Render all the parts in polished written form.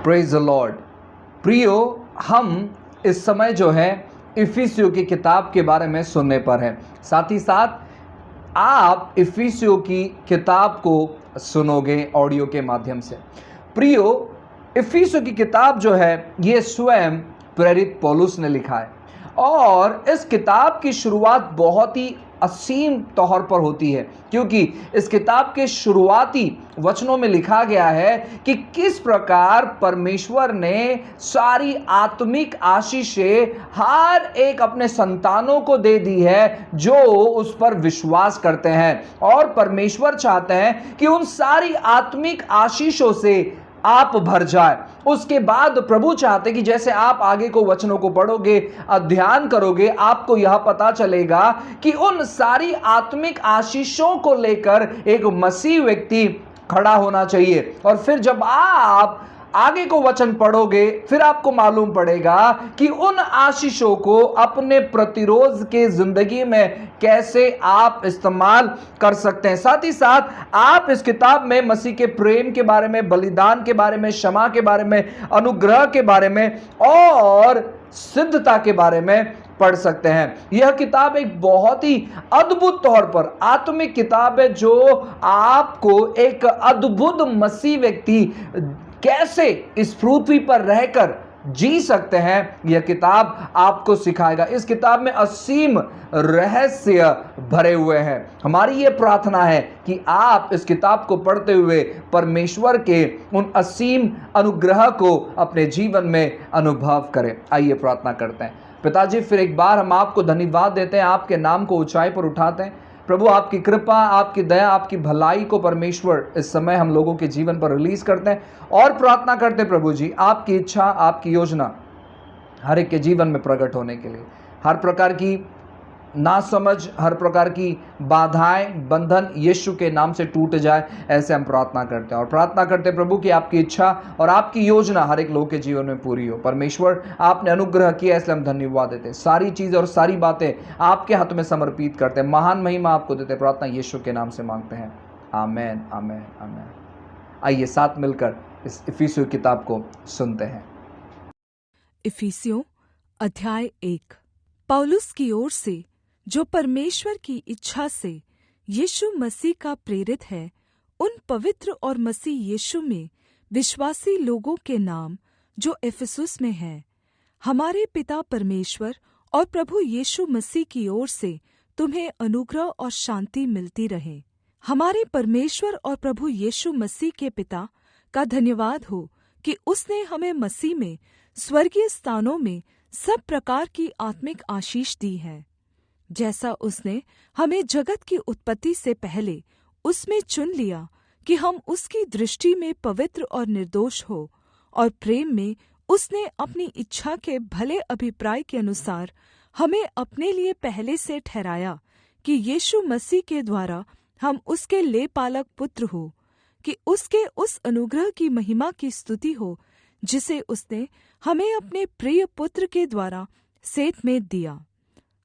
Praise the Lord. प्रियो, हम इस समय जो है इफिसियों की किताब के बारे में सुनने पर हैं। साथ ही साथ आप इफिसियों की किताब को सुनोगे ऑडियो के माध्यम से। प्रियो, इफिसियों की किताब जो है ये स्वयं प्रेरित पौलुस ने लिखा है और इस किताब की शुरुआत बहुत ही असीम तौर पर होती है, क्योंकि इस किताब के शुरुआती वचनों में लिखा गया है कि किस प्रकार परमेश्वर ने सारी आत्मिक आशीषें हर एक अपने संतानों को दे दी है जो उस पर विश्वास करते हैं। और परमेश्वर चाहते हैं कि उन सारी आत्मिक आशीषों से आप भर जाए। उसके बाद प्रभु चाहते कि जैसे आप आगे को वचनों को पढ़ोगे, अध्ययन करोगे, आपको यह पता चलेगा कि उन सारी आत्मिक आशीषों को लेकर एक मसीह व्यक्ति खड़ा होना चाहिए। और फिर जब आप आगे को वचन पढ़ोगे फिर आपको मालूम पड़ेगा कि उन आशीषों को अपने प्रतिरोध के जिंदगी में कैसे आप इस्तेमाल कर सकते हैं। साथ ही साथ आप इस किताब में मसीह के प्रेम के बारे में, बलिदान के बारे में, क्षमा के बारे में, अनुग्रह के बारे में और सिद्धता के बारे में पढ़ सकते हैं। यह किताब एक बहुत ही अद्भुत तौर पर आत्मिक किताब है जो आपको एक अद्भुत मसीह व्यक्ति कैसे इस पृथ्वी पर रहकर जी सकते हैं, यह किताब आपको सिखाएगा। इस किताब में असीम रहस्य भरे हुए हैं। हमारी यह प्रार्थना है कि आप इस किताब को पढ़ते हुए परमेश्वर के उन असीम अनुग्रह को अपने जीवन में अनुभव करें। आइए प्रार्थना करते हैं। पिताजी, फिर एक बार हम आपको धन्यवाद देते हैं, आपके नाम को ऊंचाई पर उठाते हैं। प्रभु, आपकी कृपा, आपकी दया, आपकी भलाई को परमेश्वर इस समय हम लोगों के जीवन पर रिलीज करते हैं और प्रार्थना करते हैं प्रभु जी, आपकी इच्छा, आपकी योजना हर एक के जीवन में प्रकट होने के लिए। हर प्रकार की नासमझ, हर प्रकार की बाधाएं, बंधन यीशु के नाम से टूट जाए, ऐसे हम प्रार्थना करते हैं। और प्रार्थना करते हैं प्रभु कि आपकी इच्छा और आपकी योजना हर एक लोग के जीवन में पूरी हो। परमेश्वर, आपने अनुग्रह किया, इसलिए हम धन्यवाद देते हैं। सारी चीज़ और सारी बातें आपके हाथ में समर्पित करते हैं। महान महिमा आपको देते हैं। प्रार्थना यीशु के नाम से मांगते हैं, आमेन, आमेन, आमेन। आइए साथ मिलकर इस इफिसियों किताब को सुनते हैं। इफिसियों अध्याय 1। पौलुस की ओर से, जो परमेश्वर की इच्छा से यीशु मसीह का प्रेरित है, उन पवित्र और मसीह यीशु में विश्वासी लोगों के नाम जो इफिसुस में हैं, हमारे पिता परमेश्वर और प्रभु यीशु मसीह की ओर से तुम्हें अनुग्रह और शांति मिलती रहे। हमारे परमेश्वर और प्रभु यीशु मसीह के पिता का धन्यवाद हो कि उसने हमें मसीह में स्वर्गीय स्थानों में सब प्रकार की आत्मिक आशीष दी है, जैसा उसने हमें जगत की उत्पत्ति से पहले उसमें चुन लिया कि हम उसकी दृष्टि में पवित्र और निर्दोष हो, और प्रेम में उसने अपनी इच्छा के भले अभिप्राय के अनुसार हमें अपने लिए पहले से ठहराया कि यीशु मसीह के द्वारा हम उसके लेपालक पुत्र हो, कि उसके उस अनुग्रह की महिमा की स्तुति हो जिसे उसने हमें अपने प्रिय पुत्र के द्वारा सेत में दिया।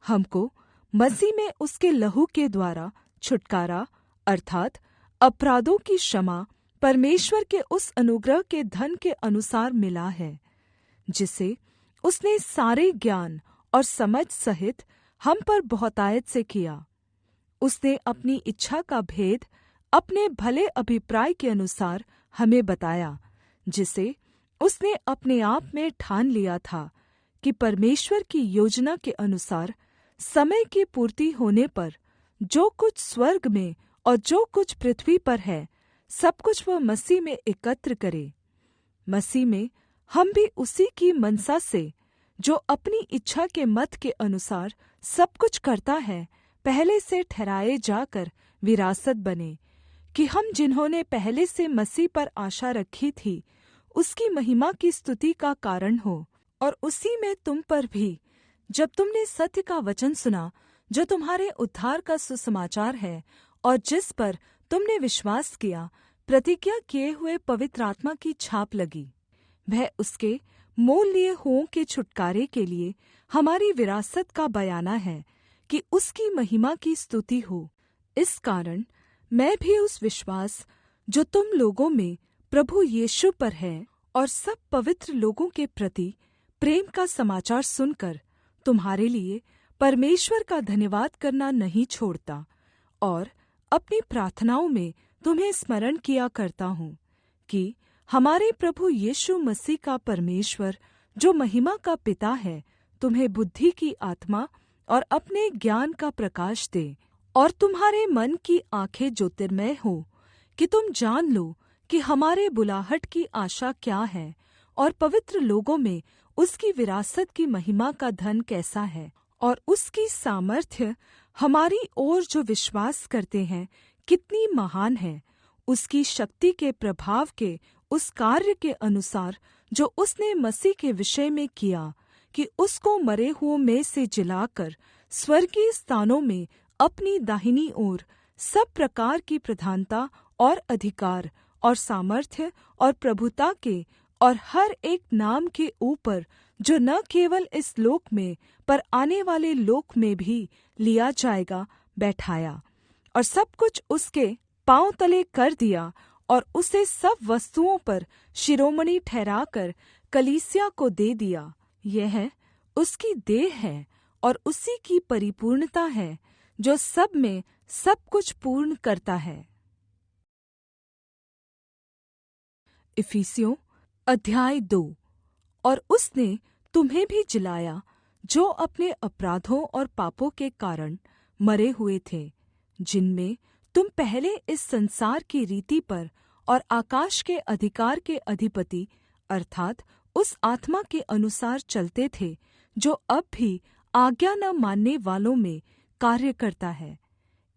हमको मसीह में उसके लहू के द्वारा छुटकारा अर्थात अपराधों की क्षमा परमेश्वर के उस अनुग्रह के धन के अनुसार मिला है, जिसे उसने सारे ज्ञान और समझ सहित हम पर बहुतायत से किया। उसने अपनी इच्छा का भेद अपने भले अभिप्राय के अनुसार हमें बताया, जिसे उसने अपने आप में ठान लिया था कि परमेश्वर की योजना के अनुसार समय की पूर्ति होने पर जो कुछ स्वर्ग में और जो कुछ पृथ्वी पर है, सब कुछ वह मसीह में एकत्र करे। मसीह में हम भी उसी की मनसा से, जो अपनी इच्छा के मत के अनुसार सब कुछ करता है, पहले से ठहराए जाकर विरासत बने, कि हम जिन्होंने पहले से मसीह पर आशा रखी थी, उसकी महिमा की स्तुति का कारण हो। और उसी में तुम पर भी, जब तुमने सत्य का वचन सुना, जो तुम्हारे उद्धार का सुसमाचार है, और जिस पर तुमने विश्वास किया, प्रतिज्ञा किए हुए पवित्र आत्मा की छाप लगी। वह उसके मोल लिए हुओं के छुटकारे के लिए हमारी विरासत का बयाना है, कि उसकी महिमा की स्तुति हो। इस कारण मैं भी उस विश्वास जो तुम लोगों में प्रभु यीशु पर है और सब पवित्र लोगों के प्रति प्रेम का समाचार सुनकर तुम्हारे लिए परमेश्वर का धन्यवाद करना नहीं छोड़ता और अपनी प्रार्थनाओं में तुम्हें स्मरण किया करता हूँ कि हमारे प्रभु यीशु मसीह का परमेश्वर जो महिमा का पिता है तुम्हें बुद्धि की आत्मा और अपने ज्ञान का प्रकाश दे और तुम्हारे मन की आँखें ज्योतिर्मय हो कि तुम जान लो कि हमारे बुलाहट की आशा क्या है और पवित्र लोगों में उसकी विरासत की महिमा का धन कैसा है और उसकी सामर्थ्य हमारी ओर जो विश्वास करते हैं कितनी महान है, उसकी शक्ति के प्रभाव के उस कार्य के अनुसार जो उसने मसीह के विषय में किया कि उसको मरे हुओं में से जिलाकर स्वर्गीय स्थानों में अपनी दाहिनी ओर सब प्रकार की प्रधानता और अधिकार और सामर्थ्य और प्रभुता के और हर एक नाम के ऊपर जो न केवल इस लोक में पर आने वाले लोक में भी लिया जाएगा बैठाया और सब कुछ उसके पाँव तले कर दिया और उसे सब वस्तुओं पर शिरोमणि ठहराकर कलीसिया को दे दिया। यह उसकी देह है और उसी की परिपूर्णता है जो सब में सब कुछ पूर्ण करता है। इफिसियों अध्याय 2। और उसने तुम्हें भी जिलाया जो अपने अपराधों और पापों के कारण मरे हुए थे, जिनमें तुम पहले इस संसार की रीति पर और आकाश के अधिकार के अधिपति अर्थात् उस आत्मा के अनुसार चलते थे जो अब भी आज्ञा न मानने वालों में कार्य करता है।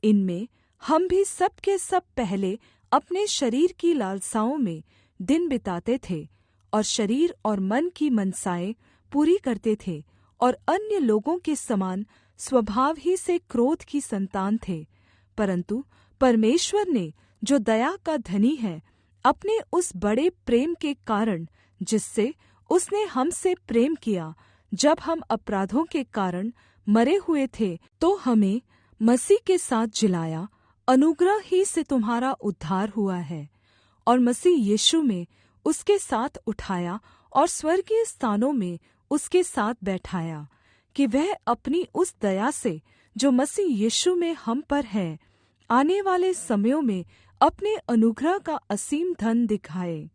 इनमें हम भी सब के सब पहले अपने शरीर की लालसाओं में दिन बिताते थे और शरीर और मन की मनसाएं पूरी करते थे और अन्य लोगों के समान स्वभाव ही से क्रोध की संतान थे। परंतु परमेश्वर ने जो दया का धनी है अपने उस बड़े प्रेम के कारण जिससे उसने हमसे प्रेम किया, जब हम अपराधों के कारण मरे हुए थे तो हमें मसीह के साथ जिलाया, अनुग्रह ही से तुम्हारा उद्धार हुआ है और मसीह यीशु में उसके साथ उठाया और स्वर्गीय स्थानों में उसके साथ बैठाया, कि वह अपनी उस दया से जो मसीह यीशु में हम पर है आने वाले समयों में अपने अनुग्रह का असीम धन दिखाए।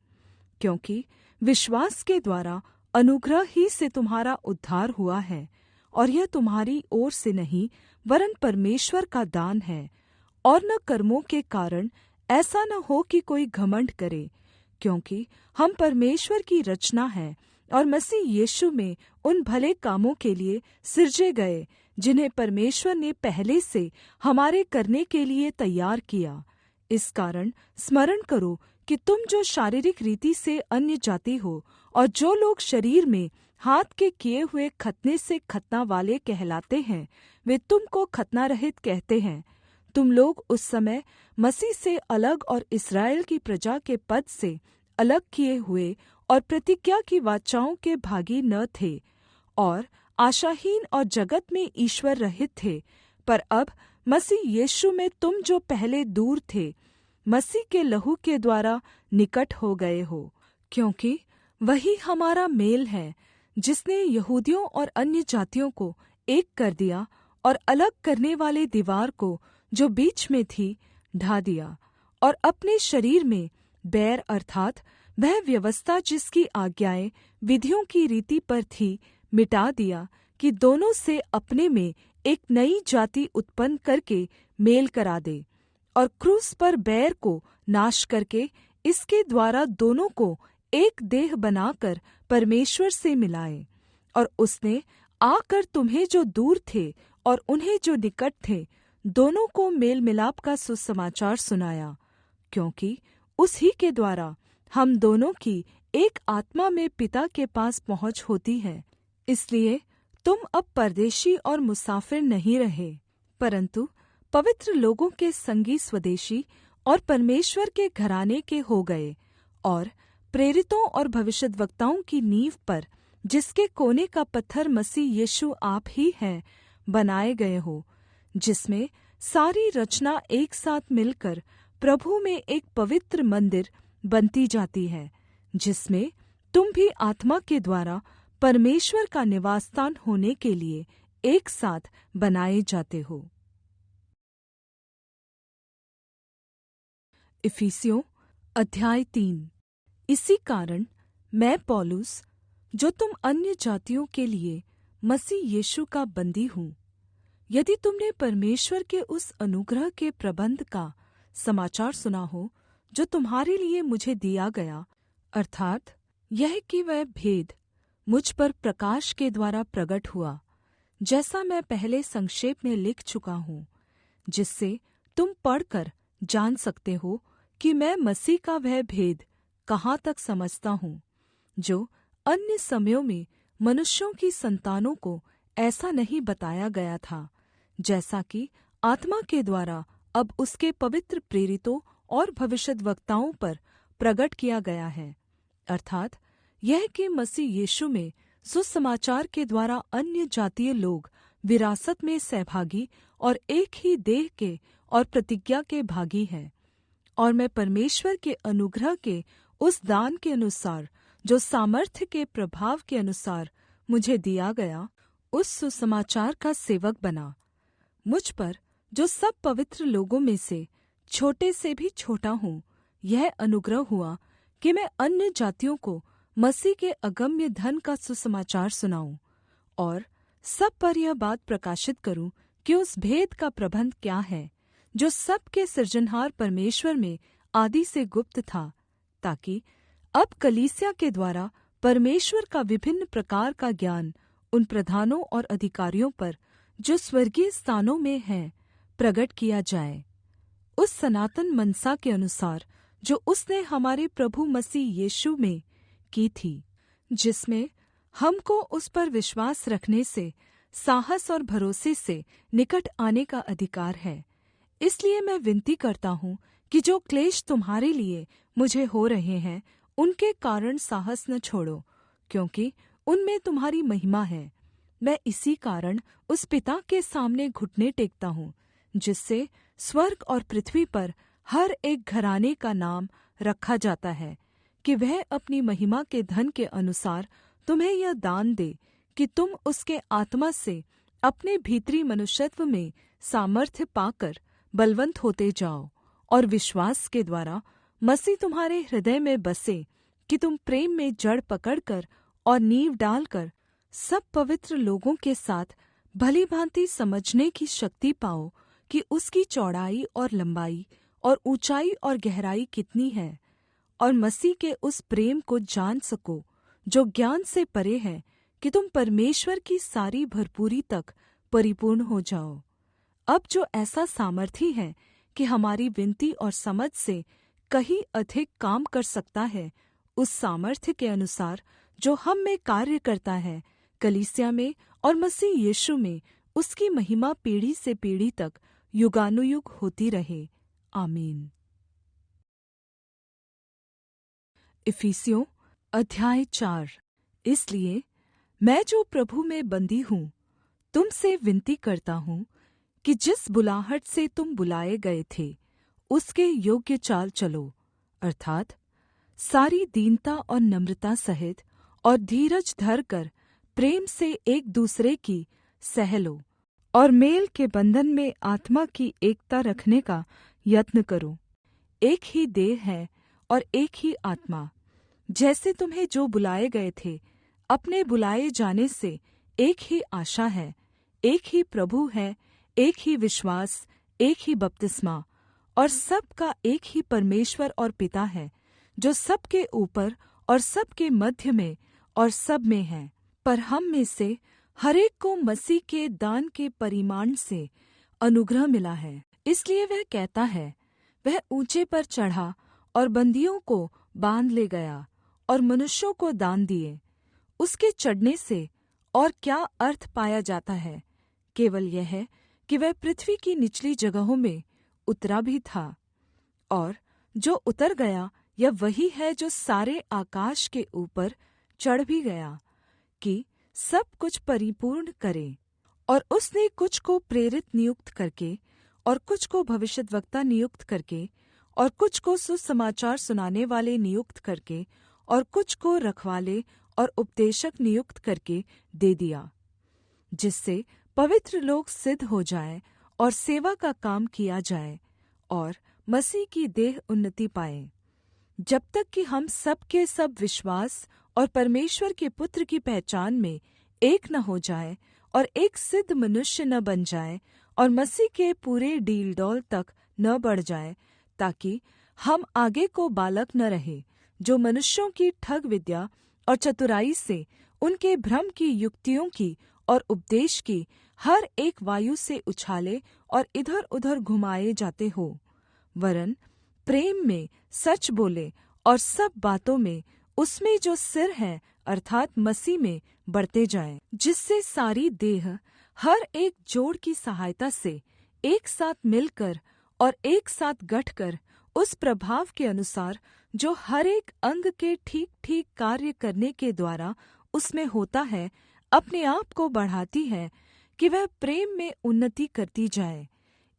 क्योंकि विश्वास के द्वारा अनुग्रह ही से तुम्हारा उद्धार हुआ है और यह तुम्हारी ओर से नहीं वरन परमेश्वर का दान है, और न कर्मों के कारण, ऐसा न हो कि कोई घमंड करे। क्योंकि हम परमेश्वर की रचना है और मसीह यीशु में उन भले कामों के लिए सिरजे गए जिन्हें परमेश्वर ने पहले से हमारे करने के लिए तैयार किया। इस कारण स्मरण करो कि तुम जो शारीरिक रीति से अन्य जाति हो और जो लोग शरीर में हाथ के किए हुए खतने से खतना वाले कहलाते हैं, वे तुमको खतना रहित कहते हैं। तुम लोग उस समय मसीह से अलग और इस्राएल की प्रजा के पद से अलग किए हुए और प्रतिज्ञा की वाचाओं के भागी न थे और आशाहीन और जगत में ईश्वर रहित थे। पर अब मसीह यीशु में तुम जो पहले दूर थे, मसीह के लहू के द्वारा निकट हो गए हो, क्योंकि वही हमारा मेल है जिसने यहूदियों और अन्य जातियों को एक कर दिया और अलग करने वाले दीवार को जो बीच में थी ढा दिया, और अपने शरीर में बैर अर्थात् वह व्यवस्था जिसकी आज्ञाएं विधियों की रीति पर थी मिटा दिया, कि दोनों से अपने में एक नई जाति उत्पन्न करके मेल करा दे, और क्रूस पर बैर को नाश करके इसके द्वारा दोनों को एक देह बनाकर परमेश्वर से मिलाए। और उसने आकर तुम्हें जो दूर थे और उन्हें जो निकट थे, दोनों को मेल मिलाप का सुसमाचार सुनाया। क्योंकि उसी के द्वारा हम दोनों की एक आत्मा में पिता के पास पहुँच होती है। इसलिए तुम अब परदेशी और मुसाफिर नहीं रहे, परंतु पवित्र लोगों के संगी स्वदेशी और परमेश्वर के घराने के हो गए, और प्रेरितों और भविष्यद्वक्ताओं की नींव पर, जिसके कोने का पत्थर मसीह यीशु आप ही हैं, बनाए गए हो, जिसमें सारी रचना एक साथ मिलकर प्रभु में एक पवित्र मंदिर बनती जाती है, जिसमें तुम भी आत्मा के द्वारा परमेश्वर का निवासस्थान होने के लिए एक साथ बनाए जाते हो। इफिसियों अध्याय 3। इसी कारण मैं पौलुस, जो तुम अन्य जातियों के लिए मसीह यीशु का बंदी हूँ, यदि तुमने परमेश्वर के उस अनुग्रह के प्रबंध का समाचार सुना हो जो तुम्हारे लिए मुझे दिया गया, अर्थात यह कि वह भेद मुझ पर प्रकाश के द्वारा प्रकट हुआ, जैसा मैं पहले संक्षेप में लिख चुका हूँ, जिससे तुम पढ़कर जान सकते हो कि मैं मसीह का वह भेद कहाँ तक समझता हूँ, जो अन्य समयों में मनुष्यों की संतानों को ऐसा नहीं बताया गया था, जैसा कि आत्मा के द्वारा अब उसके पवित्र प्रेरितों और भविष्यद्वक्ताओं पर प्रकट किया गया है। अर्थात यह कि मसीह यीशु में सुसमाचार के द्वारा अन्य जातीय लोग विरासत में सहभागी और एक ही देह के और प्रतिज्ञा के भागी हैं। और मैं परमेश्वर के अनुग्रह के उस दान के अनुसार जो सामर्थ्य के प्रभाव के अनुसार मुझे दिया गया, उस सुसमाचार का सेवक बना। मुझ पर, जो सब पवित्र लोगों में से छोटे से भी छोटा हूँ, यह अनुग्रह हुआ कि मैं अन्य जातियों को मसीह के अगम्य धन का सुसमाचार सुनाऊं और सब पर यह बात प्रकाशित करूं कि उस भेद का प्रबंध क्या है, जो सबके सृजनहार परमेश्वर में आदि से गुप्त था, ताकि अब कलीसिया के द्वारा परमेश्वर का विभिन्न प्रकार का ज्ञान उन प्रधानों और अधिकारियों पर, जो स्वर्गीय स्थानों में हैं, प्रकट किया जाए, उस सनातन मनसा के अनुसार जो उसने हमारे प्रभु मसीह यीशु में की थी, जिसमें हमको उस पर विश्वास रखने से साहस और भरोसे से निकट आने का अधिकार है। इसलिए मैं विनती करता हूँ कि जो क्लेश तुम्हारे लिए मुझे हो रहे हैं, उनके कारण साहस न छोड़ो, क्योंकि उनमें तुम्हारी महिमा है। मैं इसी कारण उस पिता के सामने घुटने टेकता हूँ, जिससे स्वर्ग और पृथ्वी पर हर एक घराने का नाम रखा जाता है, कि वह अपनी महिमा के धन के अनुसार तुम्हें यह दान दे कि तुम उसके आत्मा से अपने भीतरी मनुष्यत्व में सामर्थ्य पाकर बलवन्त होते जाओ, और विश्वास के द्वारा मसीह तुम्हारे हृदय में बसे, कि तुम प्रेम में जड़ पकड़कर और नींव डालकर सब पवित्र लोगों के साथ भली भाँति समझने की शक्ति पाओ कि उसकी चौड़ाई और लंबाई और ऊंचाई और गहराई कितनी है, और मसीह के उस प्रेम को जान सको जो ज्ञान से परे है, कि तुम परमेश्वर की सारी भरपूरी तक परिपूर्ण हो जाओ। अब जो ऐसा सामर्थी है कि हमारी विनती और समझ से कहीं अधिक काम कर सकता है, उस सामर्थ्य के अनुसार जो हम में कार्य करता है, कलीसिया में और मसीह यीशु में उसकी महिमा पीढ़ी से पीढ़ी तक युगानुयुग होती रहे। आमीन। इफिसियों अध्याय 4। इसलिए मैं जो प्रभु में बंदी हूँ, तुमसे विनती करता हूँ कि जिस बुलाहट से तुम बुलाए गए थे, उसके योग्य चाल चलो, अर्थात सारी दीनता और नम्रता सहित और धीरज धरकर प्रेम से एक दूसरे की सह लो, और मेल के बंधन में आत्मा की एकता रखने का यत्न करो। एक ही देह है और एक ही आत्मा, जैसे तुम्हें जो बुलाए गए थे, अपने बुलाए जाने से एक ही आशा है, एक ही प्रभु है, एक ही विश्वास, एक ही बपतिस्मा, और सबका एक ही परमेश्वर और पिता है, जो सबके ऊपर और सबके मध्य में और सब में है। पर हम में से हरेक को मसीह के दान के परिमाण से अनुग्रह मिला है। इसलिए वह कहता है, वह ऊंचे पर चढ़ा और बंदियों को बांध ले गया और मनुष्यों को दान दिए। उसके चढ़ने से और क्या अर्थ पाया जाता है? केवल यह है कि वह पृथ्वी की निचली जगहों में उतरा भी था, और जो उतर गया यह वही है जो सारे आकाश के ऊपर चढ़ भी गया, कि सब कुछ परिपूर्ण करे। और उसने कुछ को प्रेरित नियुक्त करके, और कुछ को भविष्यद्वक्ता नियुक्त करके, और कुछ को सुसमाचार सुनाने वाले नियुक्त करके, और कुछ को रखवाले और उपदेशक नियुक्त करके दे दिया, जिससे पवित्र लोग सिद्ध हो जाए और सेवा का काम किया जाए और मसीह की देह उन्नति पाए, जब तक कि हम सब के सब विश्वास और परमेश्वर के पुत्र की पहचान में एक न हो जाए और एक सिद्ध मनुष्य न बन जाए और मसीह के पूरे डील डौल तक न बढ़ जाए, ताकि हम आगे को बालक न रहे, जो मनुष्यों की ठग विद्या और चतुराई से उनके भ्रम की युक्तियों की और उपदेश की हर एक वायु से उछाले और इधर-उधर घुमाए जाते हो, वरन प्रेम में सच बोले और सब बातों में उसमें जो सिर है अर्थात मसीह में बढ़ते जाएं, जिससे सारी देह हर एक जोड़ की सहायता से एक साथ मिलकर और एक साथ गठकर उस प्रभाव के अनुसार जो हर एक अंग के ठीक-ठीक कार्य करने के द्वारा उसमें होता है, अपने आप को बढ़ाती है कि वह प्रेम में उन्नति करती जाए।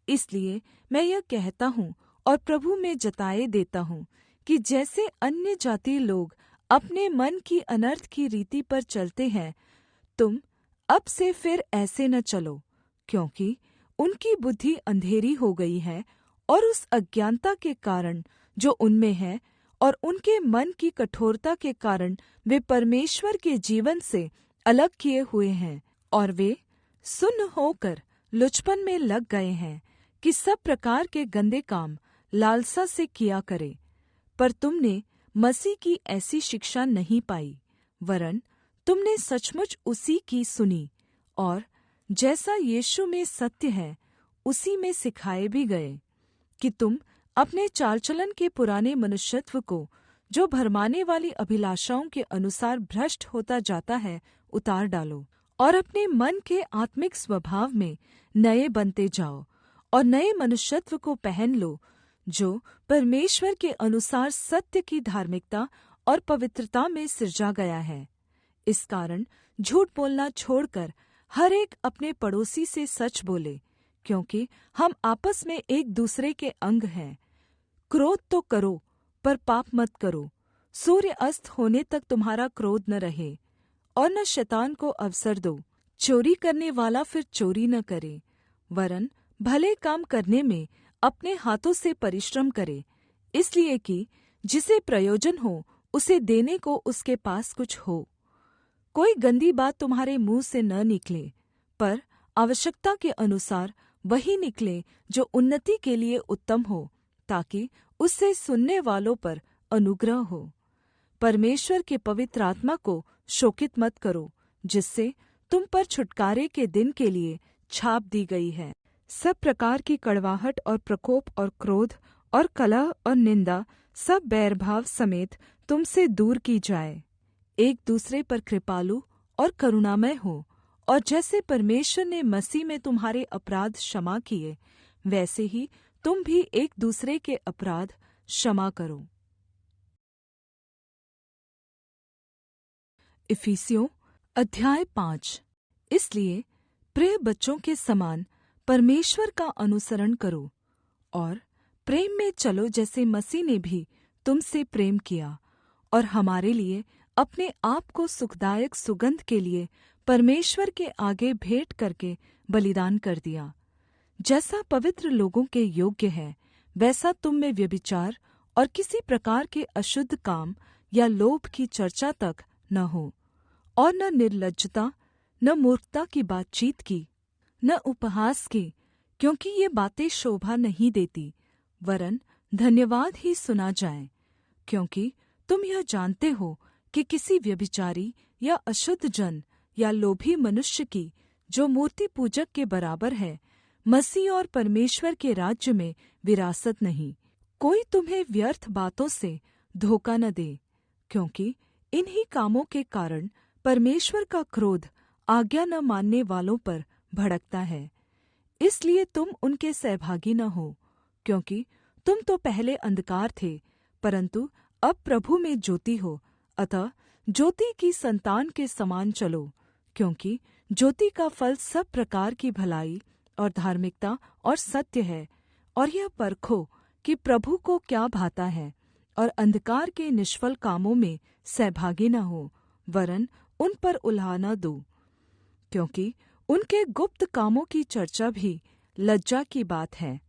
इसलिए मैं यह कहता हूँ और प्रभु में जताए देता हूँ कि जैसे अन्य जाति लोग अपने मन की अनर्थ की रीति पर चलते हैं, तुम अब से फिर ऐसे न चलो, क्योंकि उनकी बुद्धि अंधेरी हो गई है और उस अज्ञानता के कारण जो उनमें है और उनके मन की कठोरता के कारण वे परमेश्वर के जीवन से अलग किए हुए हैं, और वे सुन्न होकर लुचपन में लग गए हैं कि सब प्रकार के गंदे काम लालसा से किया करे। पर तुमने मसीह की ऐसी शिक्षा नहीं पाई, वरन तुमने सचमुच उसी की सुनी और जैसा यीशु में सत्य है उसी में सिखाए भी गए, कि तुम अपने चाल चलन के पुराने मनुष्यत्व को, जो भरमाने वाली अभिलाषाओं के अनुसार भ्रष्ट होता जाता है, उतार डालो और अपने मन के आत्मिक स्वभाव में नए बनते जाओ और नए मनुष्यत्व को पहन लो, जो परमेश्वर के अनुसार सत्य की धार्मिकता और पवित्रता में सिरजा गया है। इस कारण झूठ बोलना छोड़कर हर एक अपने पड़ोसी से सच बोले, क्योंकि हम आपस में एक दूसरे के अंग हैं। क्रोध तो करो, पर पाप मत करो। सूर्य अस्त होने तक तुम्हारा क्रोध न रहे और न शैतान को अवसर दो। चोरी करने वाला फिर चोरी न करे, वरन भले काम करने में अपने हाथों से परिश्रम करे, इसलिए कि जिसे प्रयोजन हो उसे देने को उसके पास कुछ हो। कोई गंदी बात तुम्हारे मुँह से न निकले, पर आवश्यकता के अनुसार वही निकले जो उन्नति के लिए उत्तम हो, ताकि उससे सुनने वालों पर अनुग्रह हो। परमेश्वर के पवित्र आत्मा को शोकित मत करो, जिससे तुम पर छुटकारे के दिन के लिए छाप दी गई है। सब प्रकार की कड़वाहट और प्रकोप और क्रोध और कलह और निंदा सब बैरभाव समेत तुमसे दूर की जाए। एक दूसरे पर कृपालु और करुणामय हो, और जैसे परमेश्वर ने मसीह में तुम्हारे अपराध क्षमा किए, वैसे ही तुम भी एक दूसरे के अपराध क्षमा करो। इफिसियों अध्याय 5। इसलिए प्रिय बच्चों के समान परमेश्वर का अनुसरण करो और प्रेम में चलो, जैसे मसीह ने भी तुमसे प्रेम किया और हमारे लिए अपने आप को सुखदायक सुगंध के लिए परमेश्वर के आगे भेंट करके बलिदान कर दिया। जैसा पवित्र लोगों के योग्य है, वैसा तुम में व्यभिचार और किसी प्रकार के अशुद्ध काम या लोभ की चर्चा तक न हो, और न निर्लज्जता, न मूर्खता की बातचीत की, न उपहास की, क्योंकि ये बातें शोभा नहीं देती, वरन धन्यवाद ही सुना जाए। क्योंकि तुम यह जानते हो कि किसी व्यभिचारी या अशुद्ध जन या लोभी मनुष्य की, जो मूर्ति पूजक के बराबर है, मसीह और परमेश्वर के राज्य में विरासत नहीं। कोई तुम्हें व्यर्थ बातों से धोखा न दे, क्योंकि इन्हीं कामों के कारण परमेश्वर का क्रोध आज्ञा न मानने वालों पर भड़कता है। इसलिए तुम उनके सहभागी न हो, क्योंकि तुम तो पहले अंधकार थे, परंतु अब प्रभु में ज्योति हो। अतः ज्योति की संतान के समान चलो, क्योंकि ज्योति का फल सब प्रकार की भलाई और धार्मिकता और सत्य है। और यह परखो कि प्रभु को क्या भाता है, और अंधकार के निष्फल कामों में सहभागी न हो, वरन उन पर उलाहना दो, क्योंकि उनके गुप्त कामों की चर्चा भी लज्जा की बात है।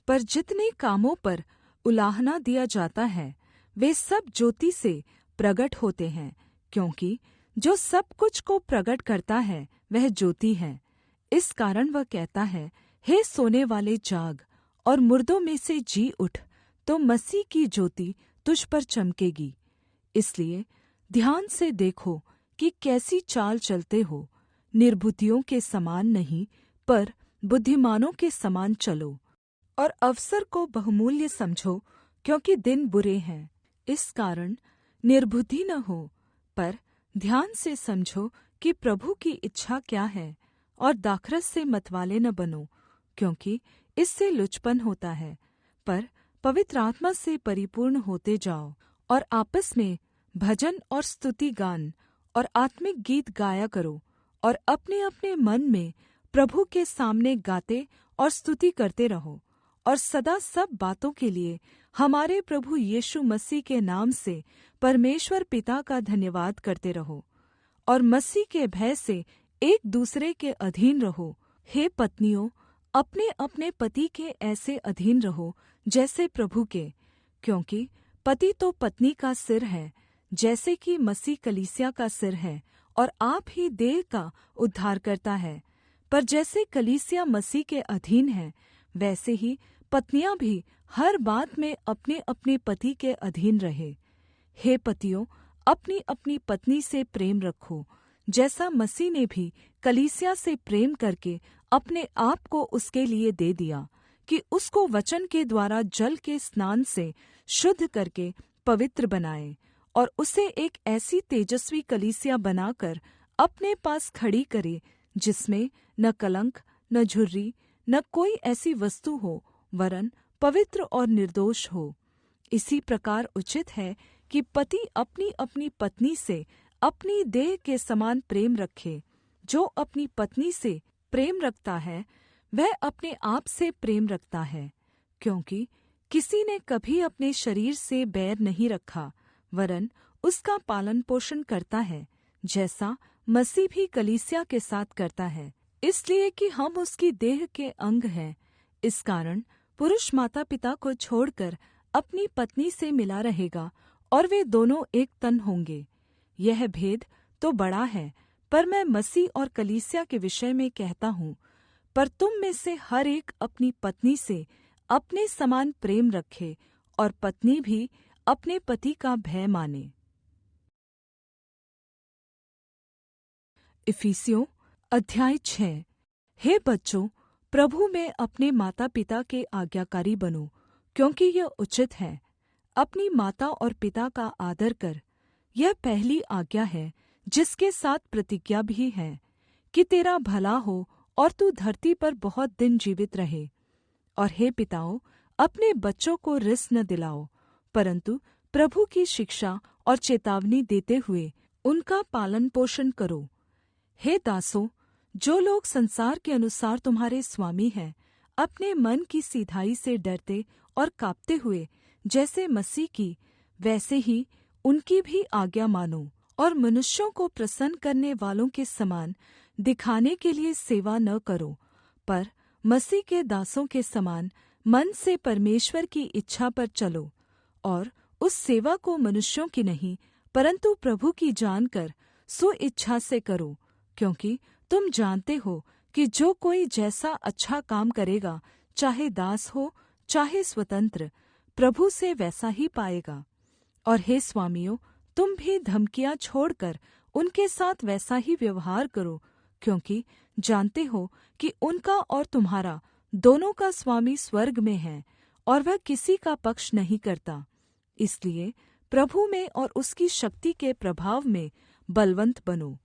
पर जितने कामों पर उलाहना दिया जाता है, वे सब ज्योति से प्रगट होते हैं, क्योंकि जो सब कुछ को प्रगट करता है वह ज्योति है। इस कारण वह कहता है, हे सोने वाले जाग और मुर्दों में से जी उठ, तो मसीह की ज्योति तुझ पर चमकेगी। इसलिए ध्यान से देखो कि कैसी चाल चलते हो, निर्बुद्धियों के समान नहीं, पर बुद्धिमानों के समान चलो, और अवसर को बहुमूल्य समझो, क्योंकि दिन बुरे हैं। इस कारण निर्बुद्धि न हो, पर ध्यान से समझो कि प्रभु की इच्छा क्या है, और दाखरस से मतवाले न बनो, क्योंकि इससे लुचपन होता है। पर पवित्र आत्मा से परिपूर्ण होते जाओ, और आपस में भजन और स्तुति गान और आत्मिक गीत गाया करो, और अपने अपने मन में प्रभु के सामने गाते और स्तुति करते रहो, और सदा सब बातों के लिए हमारे प्रभु यीशु मसीह के नाम से परमेश्वर पिता का धन्यवाद करते रहो। और मसीह के भय से एक दूसरे के अधीन रहो। हे पत्नियों, अपने अपने पति के ऐसे अधीन रहो जैसे प्रभु के, क्योंकि पति तो पत्नी का सिर है, जैसे कि मसीह कलीसिया का सिर है, और आप ही देह का उद्धार करता है। पर जैसे कलीसिया मसीह के अधीन है, वैसे ही पत्नियां भी हर बात में अपने अपने पति के अधीन रहे। हे पतियों, अपनी अपनी पत्नी से प्रेम रखो, जैसा मसीह ने भी कलीसिया से प्रेम करके अपने आप को उसके लिए दे दिया, कि उसको वचन के द्वारा जल के स्नान से शुद्ध करके पवित्र बनाए, और उसे एक ऐसी तेजस्वी कलीसिया बनाकर अपने पास खड़ी करे, जिसमें न कलंक, न झुर्री, न कोई ऐसी वस्तु हो, वरन पवित्र और निर्दोष हो। इसी प्रकार उचित है कि पति अपनी अपनी पत्नी से अपनी देह के समान प्रेम रखे। जो अपनी पत्नी से प्रेम रखता है, वह अपने आप से प्रेम रखता है, क्योंकि किसी ने कभी अपने शरीर से बैर नहीं रखा, वरन उसका पालन पोषण करता है, जैसा मसीह भी कलीसिया के साथ करता है, इसलिए कि हम उसकी देह के अंग हैं। इस कारण पुरुष माता पिता को छोड़कर अपनी पत्नी से मिला रहेगा, और वे दोनों एक तन होंगे। यह भेद तो बड़ा है, पर मैं मसीह और कलीसिया के विषय में कहता हूँ। पर तुम में से हर एक अपनी पत्नी से अपने समान प्रेम रखे, और पत्नी भी अपने पति का भय माने। इफिसियों अध्याय 6। हे बच्चों, प्रभु में अपने माता पिता के आज्ञाकारी बनो, क्योंकि यह उचित है। अपनी माता और पिता का आदर कर, यह पहली आज्ञा है, जिसके साथ प्रतिज्ञा भी है, कि तेरा भला हो और तू धरती पर बहुत दिन जीवित रहे। और हे पिताओं, अपने बच्चों को रिस न दिलाओ, परंतु प्रभु की शिक्षा और चेतावनी देते हुए उनका पालन पोषण करो। हे दासों, जो लोग संसार के अनुसार तुम्हारे स्वामी हैं, अपने मन की सिधाई से डरते और काँपते हुए जैसे मसीह की, वैसे ही उनकी भी आज्ञा मानो, और मनुष्यों को प्रसन्न करने वालों के समान दिखाने के लिए सेवा न करो, पर मसीह के दासों के समान मन से परमेश्वर की इच्छा पर चलो, और उस सेवा को मनुष्यों की नहीं, परंतु प्रभु की जानकर सुइच्छा से करो, क्योंकि तुम जानते हो कि जो कोई जैसा अच्छा काम करेगा, चाहे दास हो चाहे स्वतंत्र, प्रभु से वैसा ही पाएगा। और हे स्वामियों, तुम भी धमकियाँ छोड़कर उनके साथ वैसा ही व्यवहार करो, क्योंकि जानते हो कि उनका और तुम्हारा दोनों का स्वामी स्वर्ग में है, और वह किसी का पक्ष नहीं करता। इसलिए प्रभु में और उसकी शक्ति के प्रभाव में बलवन्त बनो।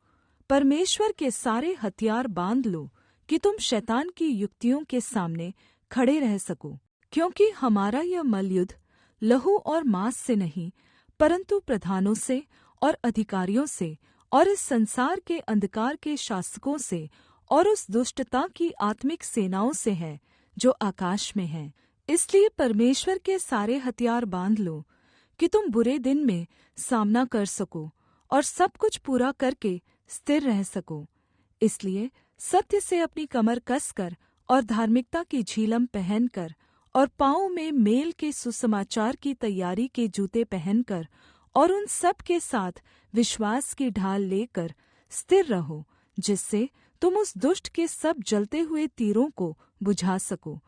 परमेश्वर के सारे हथियार बाँध लो, कि तुम शैतान की युक्तियों के सामने खड़े रह सको। क्योंकि हमारा यह मल्लयुद्ध लहू और मांस से नहीं, परंतु प्रधानों से और अधिकारियों से और इस संसार के अंधकार के शासकों से और उस दुष्टता की आत्मिक सेनाओं से है, जो आकाश में है। इसलिए परमेश्वर के सारे हथियार बाँध लो, कि तुम बुरे दिन में सामना कर सको और सब कुछ पूरा करके स्थिर रह सको। इसलिए सत्य से अपनी कमर कसकर और धार्मिकता की झिलम पहनकर और पाँवों में मेल के सुसमाचार की तैयारी के जूते पहनकर और उन सब के साथ विश्वास की ढाल लेकर स्थिर रहो, जिससे तुम उस दुष्ट के सब जलते हुए तीरों को बुझा सको,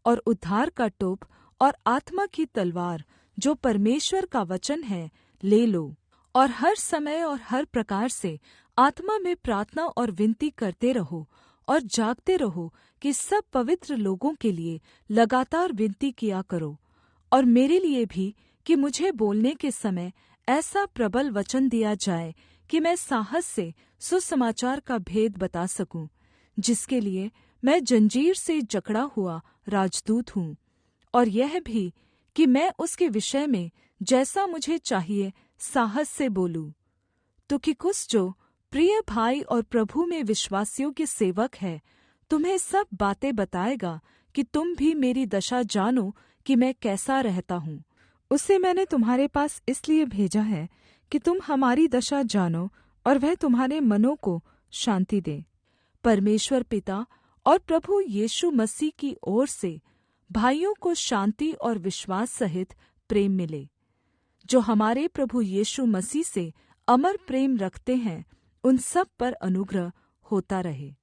और उद्धार का टोप और आत्मा की तलवार जो परमेश्वर का वचन है ले लो, और हर समय और हर प्रकार से आत्मा में प्रार्थना और विनती करते रहो और जागते रहो कि सब पवित्र लोगों के लिए लगातार विनती किया करो, और मेरे लिए भी कि मुझे बोलने के समय ऐसा प्रबल वचन दिया जाए कि मैं साहस से सुसमाचार का भेद बता सकूं, जिसके लिए मैं जंजीर से जकड़ा हुआ राजदूत हूँ, और यह भी कि मैं उसके विषय में जैसा मुझे चाहिए साहस से बोलूं। तुखिकुस जो प्रिय भाई और प्रभु में विश्वासियों के सेवक है, तुम्हें सब बातें बताएगा कि तुम भी मेरी दशा जानो कि मैं कैसा रहता हूँ। उसे मैंने तुम्हारे पास इसलिए भेजा है कि तुम हमारी दशा जानो और वह तुम्हारे मनों को शान्ति दे। परमेश्वर पिता और प्रभु यीशु मसीह की ओर से भाइयों को शान्ति और विश्वास सहित प्रेम मिले। जो हमारे प्रभु यीशु मसीह से अमर प्रेम रखते हैं, उन सब पर अनुग्रह होता रहे।